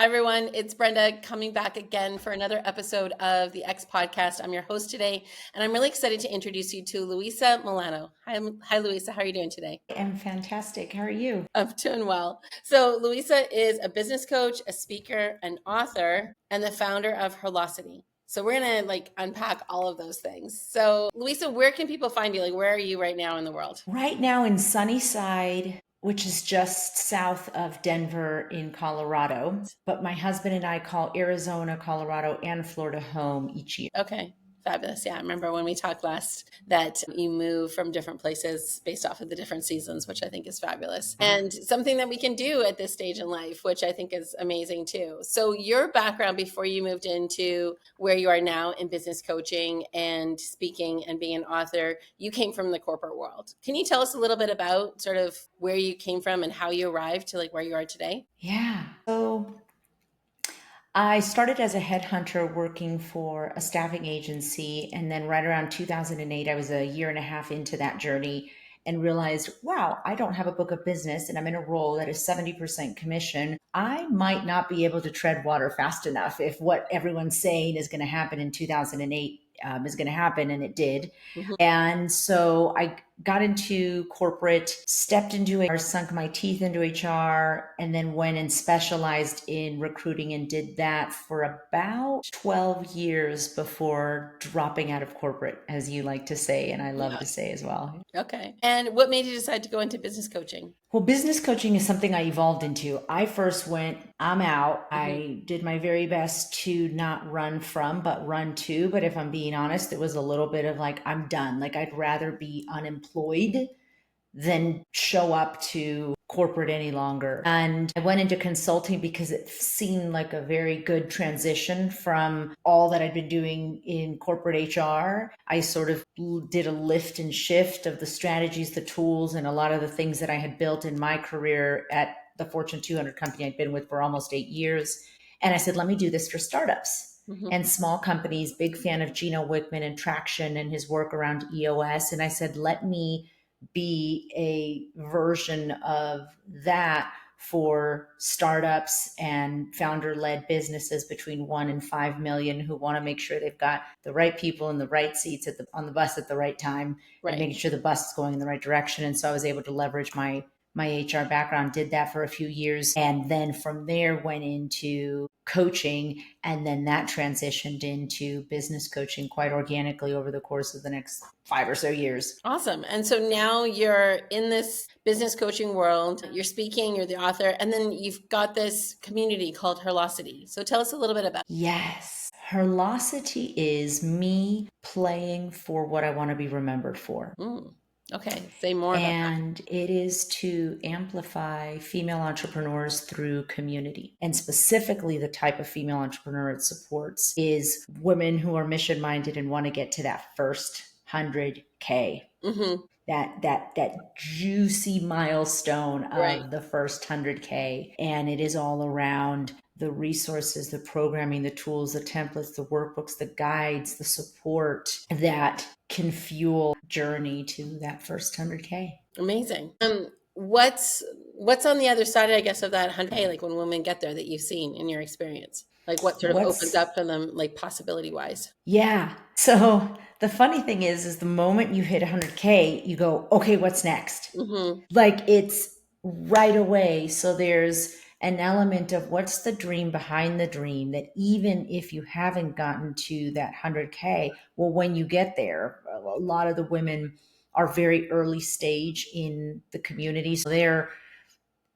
Hi, everyone. It's Brenda coming back again for another episode of the X Podcast. I'm your host today, and I'm really excited to introduce you to Luisa Molano. Hi, Luisa. How are you doing today? I'm fantastic. How are you? I'm doing well. So, Luisa is a business coach, a speaker, an author, and the founder of HERlocity. So we're going to unpack all of those things. So, Luisa, where can people find you? Where are you right now in the world? Right now in Sunnyside, which is just south of Denver in Colorado. But my husband and I call Arizona, Colorado, and Florida home each year. Okay. Fabulous. Yeah. I remember when we talked last that you move from different places based off of the different seasons, which I think is fabulous. And something that we can do at this stage in life, which I think is amazing too. So your background before you moved into where you are now in business coaching and speaking and being an author, you came from the corporate world. Can you tell us a little bit about sort of where you came from and how you arrived to where you are today? Yeah. So I started as a headhunter working for a staffing agency. And then right around 2008, I was a year and a half into that journey and realized, wow, I don't have a book of business and I'm in a role that is 70% commission. I might not be able to tread water fast enough if what everyone's saying is going to happen in 2008 is going to happen. And it did. Mm-hmm. And so I got into corporate, stepped into HR, sunk my teeth into HR, and then went and specialized in recruiting and did that for about 12 years before dropping out of corporate, as you like to say, and I love to say as well. Okay. And what made you decide to go into business coaching? Well, business coaching is something I evolved into. I first went, I'm out. I did my very best to not run from, but run to. But if I'm being honest, it was a little bit of I'm done. I'd rather be unemployed than show up to corporate any longer. And I went into consulting because it seemed like a very good transition from all that I'd been doing in corporate HR. I sort of did a lift and shift of the strategies, the tools, and a lot of the things that I had built in my career at the Fortune 200 company I'd been with for almost 8 years. And I said, let me do this for startups. And small companies. Big fan of Gino Wickman and Traction and his work around EOS. And I said, let me be a version of that for startups and founder-led businesses between 1 and 5 million who want to make sure they've got the right people in the right seats on the bus at the right time, and making sure the bus is going in the right direction. And so I was able to leverage my HR background, did that for a few years. And then from there went into coaching. And then that transitioned into business coaching quite organically over the course of the next 5 or so years. Awesome. And so now you're in this business coaching world, you're speaking, you're the author, and then you've got this community called HERlocity. So tell us a little bit about it. Yes. HERlocity is me playing for what I want to be remembered for. Okay, say more about that. And it is to amplify female entrepreneurs through community. And specifically, the type of female entrepreneur it supports is women who are mission minded and want to get to that first 100K. That juicy milestone of the first 100K. And it is all around the resources, the programming, the tools, the templates, the workbooks, the guides, the support that can fuel journey to that first 100K. Amazing. What's on the other side, I guess, of that 100K, when women get there that you've seen in your experience? What sort of opens up for them, possibility wise? Yeah. So the funny thing is the moment you hit 100K, you go, okay, what's next? It's right away. So there's an element of what's the dream behind the dream, that even if you haven't gotten to that 100K, well, when you get there, a lot of the women are very early stage in the community. So they're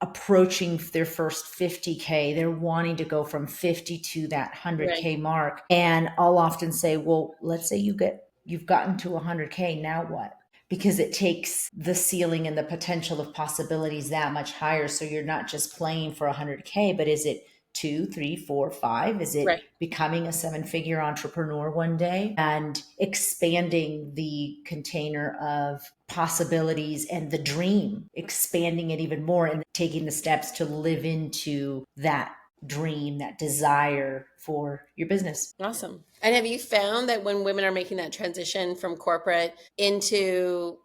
approaching their first 50K. They're wanting to go from 50 to that 100K mark. And I'll often say, well, let's say you've gotten to 100K. Now what? Because it takes the ceiling and the potential of possibilities that much higher. So you're not just playing for 100K, but is it 2, 3, 4, 5? Is it becoming a 7-figure entrepreneur one day and expanding the container of possibilities and the dream, expanding it even more and taking the steps to live into that dream, that desire for your business. Awesome. And have you found that when women are making that transition from corporate into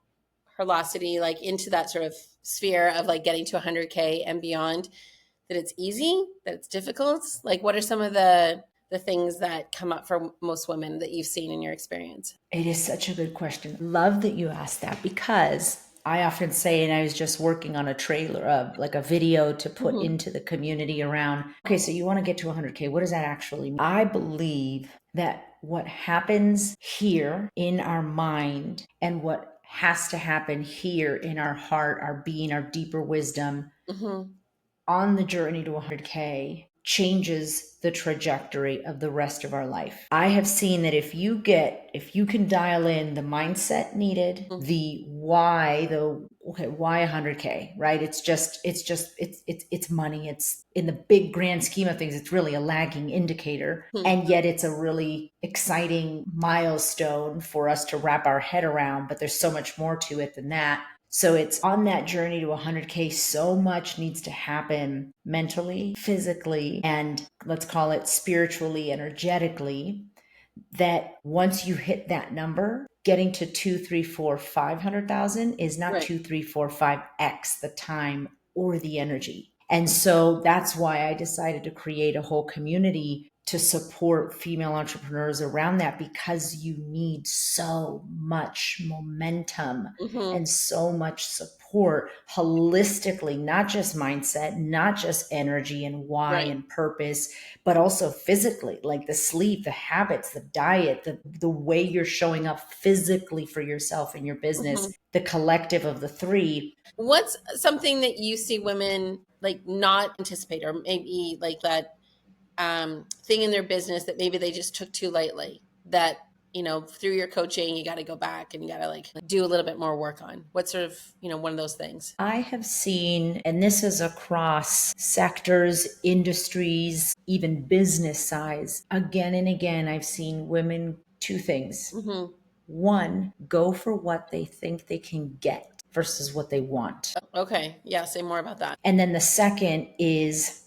HERlocity, into that sort of sphere of getting to 100K and beyond, that it's easy, that it's difficult? Like, what are some of the things that come up for most women that you've seen in your experience? It is such a good question. Love that you asked that, because I often say, and I was just working on a trailer of like a video to put into the community around, okay, so you want to get to 100K. What does that actually mean? I believe that what happens here in our mind and what has to happen here in our heart, our being, our deeper wisdom on the journey to 100K changes the trajectory of the rest of our life. I have seen that if you can dial in the mindset needed, the why, why 100K, right? It's money. It's in the big grand scheme of things, it's really a lagging indicator. And yet it's a really exciting milestone for us to wrap our head around, but there's so much more to it than that. So it's on that journey to 100K, so much needs to happen mentally, physically, and let's call it spiritually, energetically, that once you hit that number, getting to 2, 3, 4, 500,000 is not 2, 3, 4, 5x the time or the energy. And so that's why I decided to create a whole community to support female entrepreneurs around that, because you need so much momentum and so much support holistically, not just mindset, not just energy and why and purpose, but also physically, like the sleep, the habits, the diet, the way you're showing up physically for yourself and your business, the collective of the three. What's something that you see women like not anticipate, or maybe like that thing in their business that maybe they just took too lightly, that, you know, through your coaching, you got to go back and you got to like do a little bit more work on? What sort of, you know, one of those things? I have seen, and this is across sectors, industries, even business size, again and again, I've seen women, two things. One, go for what they think they can get versus what they want. Okay. Yeah. Say more about that. And then the second is,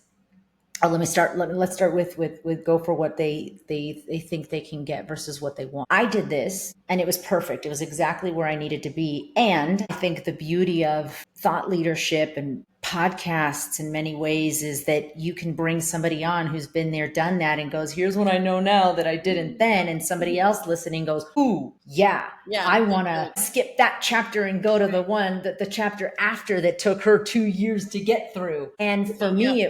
let's start with go for what they think they can get versus what they want. I did this and it was perfect. It was exactly where I needed to be. And I think the beauty of thought leadership and podcasts in many ways is that you can bring somebody on who's been there, done that, and goes, here's what I know now that I didn't then. And somebody else listening goes, ooh, yeah, I want to skip that chapter and go to the chapter after that took her 2 years to get through. And for me,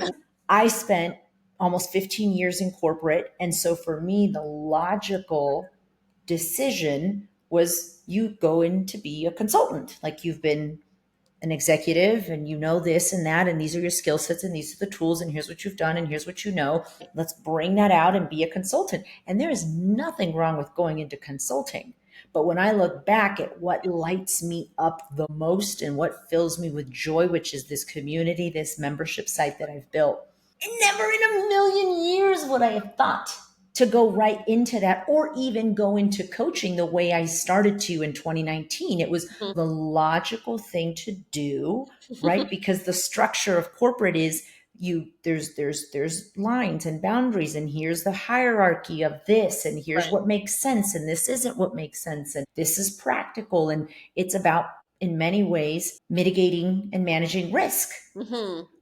I spent almost 15 years in corporate. And so for me, the logical decision was you go in to be a consultant. Like, you've been an executive and you know this and that, and these are your skill sets and these are the tools, and here's what you've done and here's what you know. Let's bring that out and be a consultant. And there is nothing wrong with going into consulting. But when I look back at what lights me up the most and what fills me with joy, which is this community, this membership site that I've built, and never in a million years would I have thought to go right into that, or even go into coaching the way I started to in 2019. It was the logical thing to do, right? Because the structure of corporate is there's lines and boundaries, and here's the hierarchy of this, and here's what makes sense, and this isn't what makes sense, and this is practical, and it's about, in many ways, mitigating and managing risk.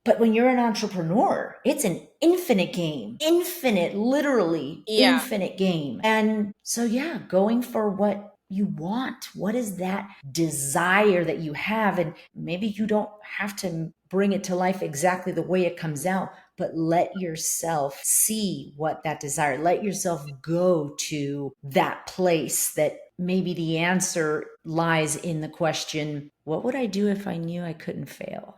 But when you're an entrepreneur, it's an infinite game, literally infinite game. And so, going for what you want. What is that desire that you have? And maybe you don't have to bring it to life exactly the way it comes out, but let yourself see what that desire, let yourself go to that place that maybe the answer lies in the question, what would I do if I knew I couldn't fail?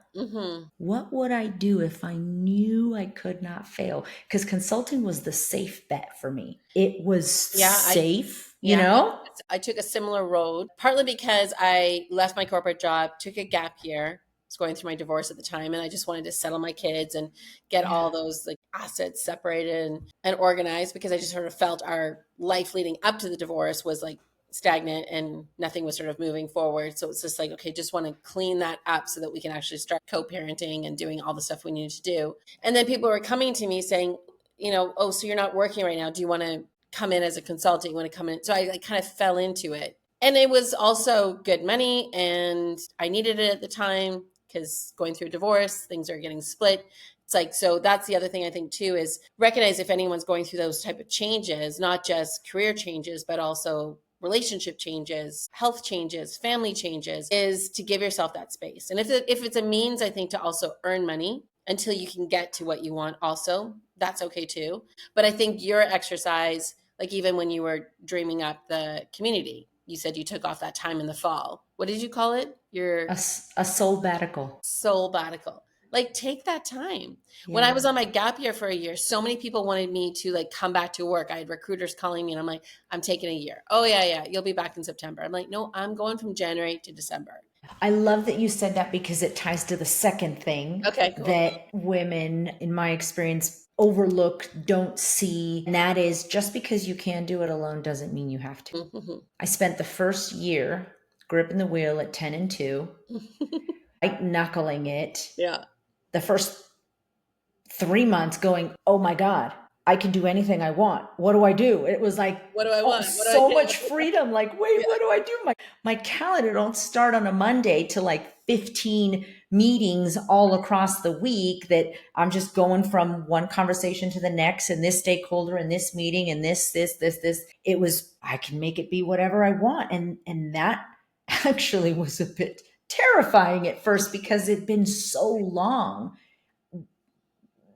What would I do if I knew I could not fail? Because consulting was the safe bet for me. It was safe, you know? I took a similar road, partly because I left my corporate job, took a gap year. I was going through my divorce at the time, and I just wanted to settle my kids and get all those like assets separated and organized, because I just sort of felt our life leading up to the divorce was like stagnant and nothing was sort of moving forward. So it's just like, okay, just want to clean that up so that we can actually start co-parenting and doing all the stuff we need to do. And then people were coming to me saying, you know, oh, so you're not working right now. Do you want to come in as a consultant? You want to come in? So I kind of fell into it. And it was also good money, and I needed it at the time because going through a divorce, things are getting split. It's like, so that's the other thing I think too, is recognize if anyone's going through those type of changes, not just career changes, but also relationship changes, health changes, family changes, is to give yourself that space. And if it's a means, I think, to also earn money until you can get to what you want also, that's okay too. But I think your exercise, like even when you were dreaming up the community, you said you took off that time in the fall. What did you call it? Your A soulbatical. soulbatical. Like, take that time. When I Yeah. was on my gap year for a year, so many people wanted me to like come back to work. I had recruiters calling me and I'm like, I'm taking a year. Oh yeah, you'll be back in September. I'm like, no, I'm going from January to December. I love that you said that because it ties to the second thing Okay, cool. that women, in my experience, overlook, don't see. And that is, just because you can do it alone doesn't mean you have to. Mm-hmm. I spent the first year gripping the wheel at 10 and 2, white knuckling it. Yeah. The first 3 months going, oh my God, I can do anything I want. What do I do? It was like, What do I want? What do I so do? much freedom. Like, wait, Yeah. what do I do? My calendar don't start on a Monday to like 15 meetings all across the week that I'm just going from one conversation to the next and this stakeholder and this meeting and this. It was, I can make it be whatever I want. And that actually was a bit terrifying at first because it'd been so long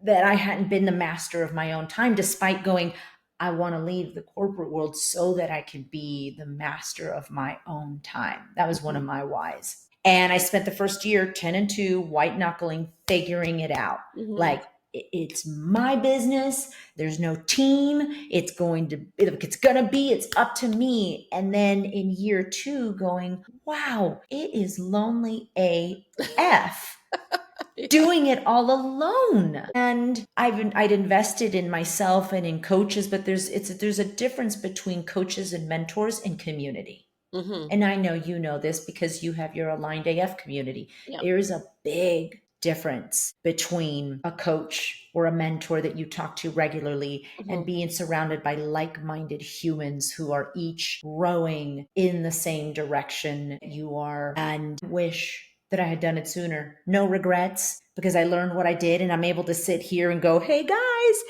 that I hadn't been the master of my own time, despite going, I want to leave the corporate world so that I can be the master of my own time. That was one of my whys. And I spent the first year 10 and 2, white knuckling, figuring it out. Mm-hmm. Like, it's my business. There's no team. It's up to me. And then in year 2 going, wow, it is lonely AF. Doing it all alone. And I'd invested in myself and in coaches, but there's a difference between coaches and mentors and community. Mm-hmm. And I know you know this because you have your aligned AF community. Yeah. There is a big difference between a coach or a mentor that you talk to regularly and being surrounded by like-minded humans who are each rowing in the same direction you are, and wish that I had done it sooner. No regrets, because I learned what I did and I'm able to sit here and go, hey guys,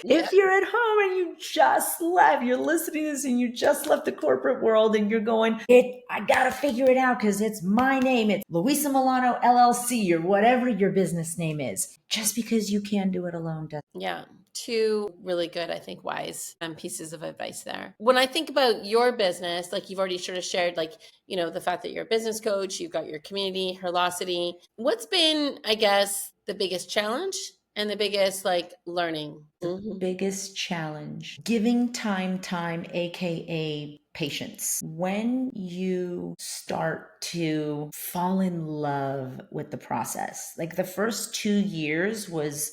if you're at home and you just left, you're listening to this and you just left the corporate world and you're going, I gotta figure it out because it's my name. It's Luisa Molano LLC or whatever your business name is. Just because you can do it alone doesn't. Yeah. 2 really good, I think, wise pieces of advice there. When I think about your business, like you've already sort of shared, like, you know, the fact that you're a business coach, you've got your community, HERlocity. What's been, I guess, the biggest challenge and the biggest like learning? The biggest challenge, giving time, AKA patience. When you start to fall in love with the process, like the first year was,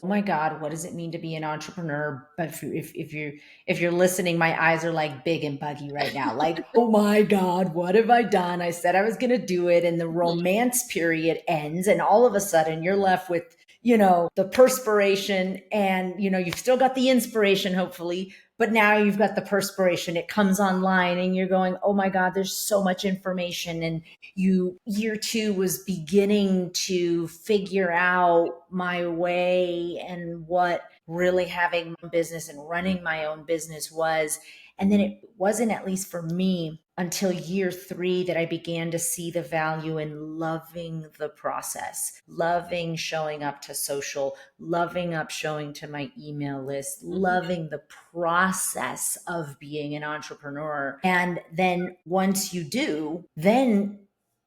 oh my God, what does it mean to be an entrepreneur? But if you're listening, my eyes are like big and buggy right now. Like, oh my God, what have I done? I said I was going to do it. And the romance period ends. And all of a sudden you're left with, you know, the perspiration and, you know, you've still got the inspiration, hopefully, but now you've got the perspiration. It comes online and you're going, oh my God, there's so much information. And year 2 was beginning to figure out my way and what really having my business and running my own business was. And then it wasn't, at least for me, until year 3 that I began to see the value in loving the process, loving showing up to social, loving up showing to my email list, loving the process of being an entrepreneur. And then once you do, then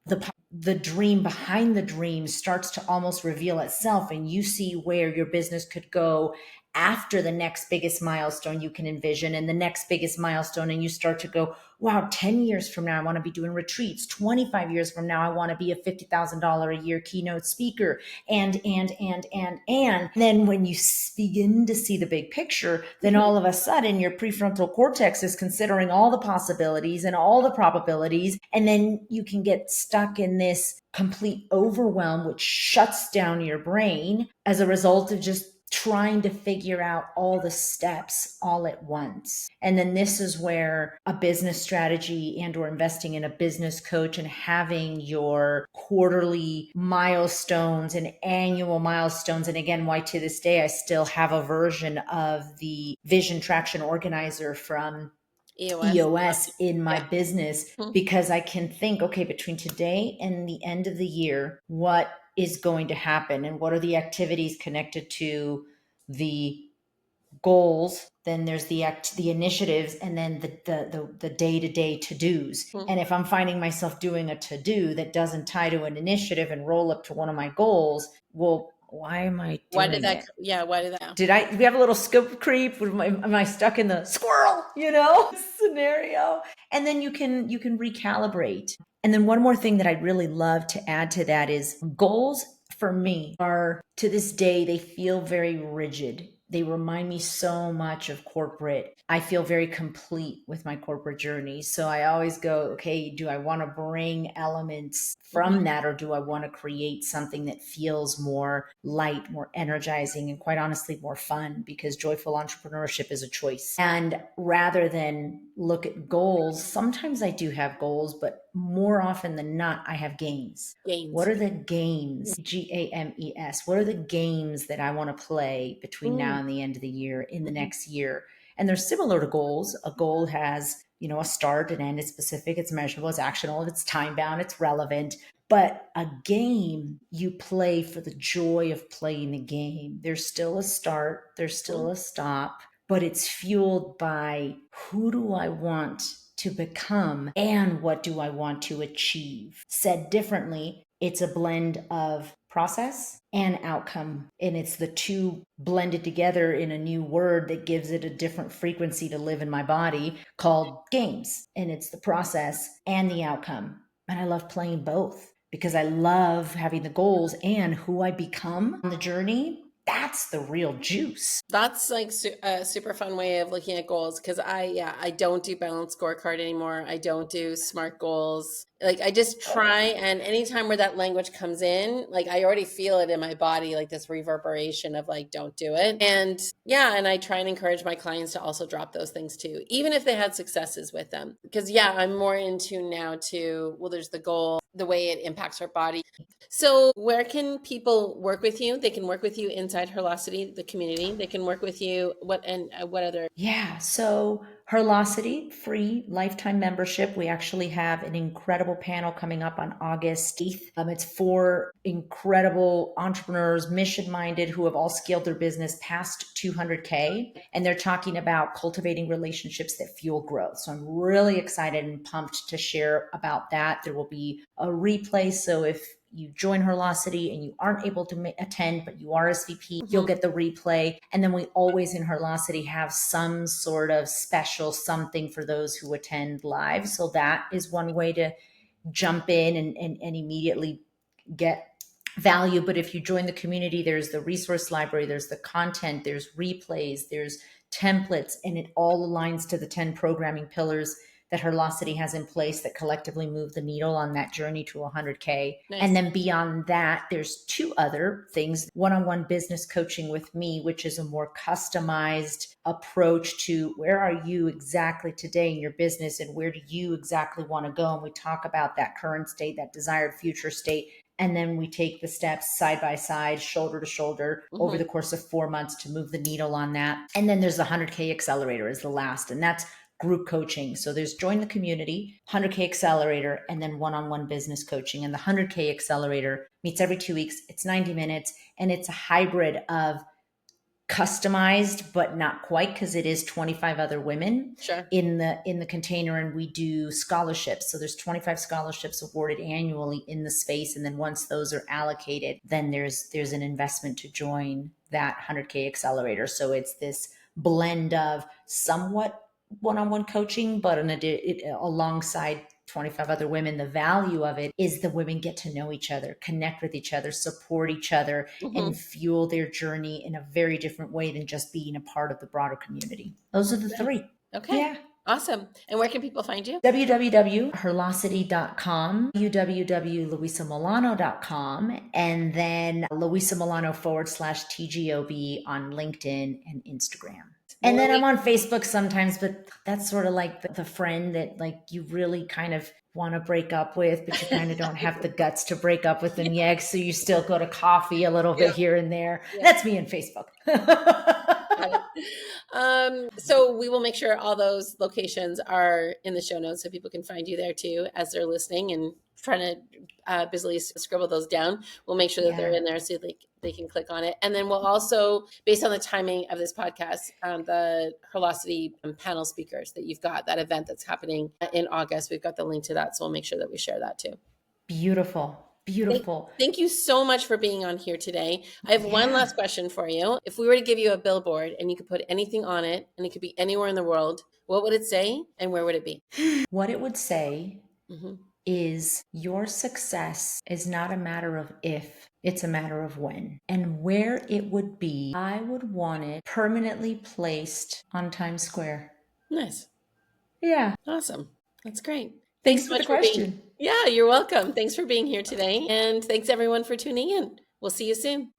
the dream behind the dream starts to almost reveal itself, and you see where your business could go after the next biggest milestone you can envision, and the next biggest milestone. And you start to go, wow, 10 years from now, I want to be doing retreats. 25 years from now, I want to be a $50,000 a year keynote speaker. And then when you begin to see the big picture, then all of a sudden your prefrontal cortex is considering all the possibilities and all the probabilities. And then you can get stuck in this complete overwhelm, which shuts down your brain as a result of just trying to figure out all the steps all at once. And then this is where a business strategy and or investing in a business coach and having your quarterly milestones and annual milestones. And again, why to this day, I still have a version of the vision traction organizer from EOS in my business, because I can think, okay, between today and the end of the year, what is going to happen and what are the activities connected to the goals, then there's the initiatives, and then the day-to-day to-dos. And if I'm finding myself doing a to-do that doesn't tie to an initiative and roll up to one of my goals, well, why am I doing it? Why did that? Do we have a little scope creep? Am I stuck in the squirrel, scenario? And then you can recalibrate. And then one more thing that I'd really love to add to that is goals for me are, to this day, they feel very rigid. They remind me so much of corporate. I feel very complete with my corporate journey. So I always go, okay, do I want to bring elements from that, or do I want to create something that feels more light, more energizing, and quite honestly, more fun? Because joyful entrepreneurship is a choice. And rather than look at goals, sometimes I do have goals, but more often than not, I have games. What are the games? GAMES. What are the games that I want to play between now and the end of the year, in the next year? And they're similar to goals. A goal has, a start, an end, it's specific, it's measurable, it's actionable, it's time bound, it's relevant. But a game, you play for the joy of playing the game. There's still a start, there's still a stop, but it's fueled by, who do I want to become and what do I want to achieve? Said differently, it's a blend of process and outcome. And it's the two blended together in a new word that gives it a different frequency to live in my body, called games. And it's the process and the outcome. And I love playing both, because I love having the goals and who I become on the journey. That's the real juice. That's like a super fun way of looking at goals, because I don't do balanced scorecard anymore. I don't do SMART goals. Like, I just try, and anytime where that language comes in, like, I already feel it in my body, like this reverberation of like, don't do it. And and I try and encourage my clients to also drop those things too, even if they had successes with them. Because I'm more into now to, well, there's the goal, the way it impacts our body. So where can people work with you? They can work with you inside HERlocity, the community. They can work with you. What other? Yeah. So HERlocity, free lifetime membership. We actually have an incredible panel coming up on August 8th. It's for incredible entrepreneurs, mission-minded, who have all scaled their business past 200K. And they're talking about cultivating relationships that fuel growth. So I'm really excited and pumped to share about that. There will be a replay. So if you join HERlocity and you aren't able to attend, but you RSVP, you'll get the replay. And then we always in HERlocity have some sort of special something for those who attend live. So that is one way to jump in and immediately get value. But if you join the community, there's the resource library, there's the content, there's replays, there's templates, and it all aligns to the 10 programming pillars that HERlocity has in place that collectively move the needle on that journey to 100K. Nice. And then beyond that, there's 2 other things: one-on-one business coaching with me, which is a more customized approach to where are you exactly today in your business and where do you exactly want to go. And we talk about that current state, that desired future state. And then we take the steps side by side, shoulder to shoulder, over the course of 4 months to move the needle on that. And then there's the 100K Accelerator is the last, and that's group coaching. So there's join the community, 100K Accelerator, and then one-on-one business coaching. And the 100K Accelerator meets every 2 weeks. It's 90 minutes, and it's a hybrid of customized, but not quite, because it is 25 other women in the container. And we do scholarships. So there's 25 scholarships awarded annually in the space. And then once those are allocated, then there's an investment to join that 100K Accelerator. So it's this blend of somewhat one-on-one coaching, but alongside 25 other women. The value of it is the women get to know each other, connect with each other, support each other, and fuel their journey in a very different way than just being a part of the broader community. Those are the 3. Okay. Yeah. Awesome. And where can people find you? www.HERlocity.com, www.luisamolano.com, and then Luisa Molano /TGOB on LinkedIn and Instagram. And then I'm on Facebook sometimes, but that's sort of like the friend that like you really kind of want to break up with, but you kind of don't have the guts to break up with them yet. So you still go to coffee a little bit here and there. That's me on Facebook. So we will make sure all those locations are in the show notes so people can find you there too as they're listening and trying to busily scribble those down. We'll make sure that they're in there so they can click on it. And then we'll also, based on the timing of this podcast, the HERlocity panel speakers that you've got, that event that's happening in August, we've got the link to that. So we'll make sure that we share that too. Beautiful. Beautiful. Thank you so much for being on here today. I have one last question for you. If we were to give you a billboard and you could put anything on it and it could be anywhere in the world, what would it say and where would it be? What it would say is your success is not a matter of if, it's a matter of when. And where it would be, I would want it permanently placed on Times Square. Nice. Yeah. Awesome. That's great. Thanks for the question. Yeah, you're welcome. Thanks for being here today. And thanks everyone for tuning in. We'll see you soon.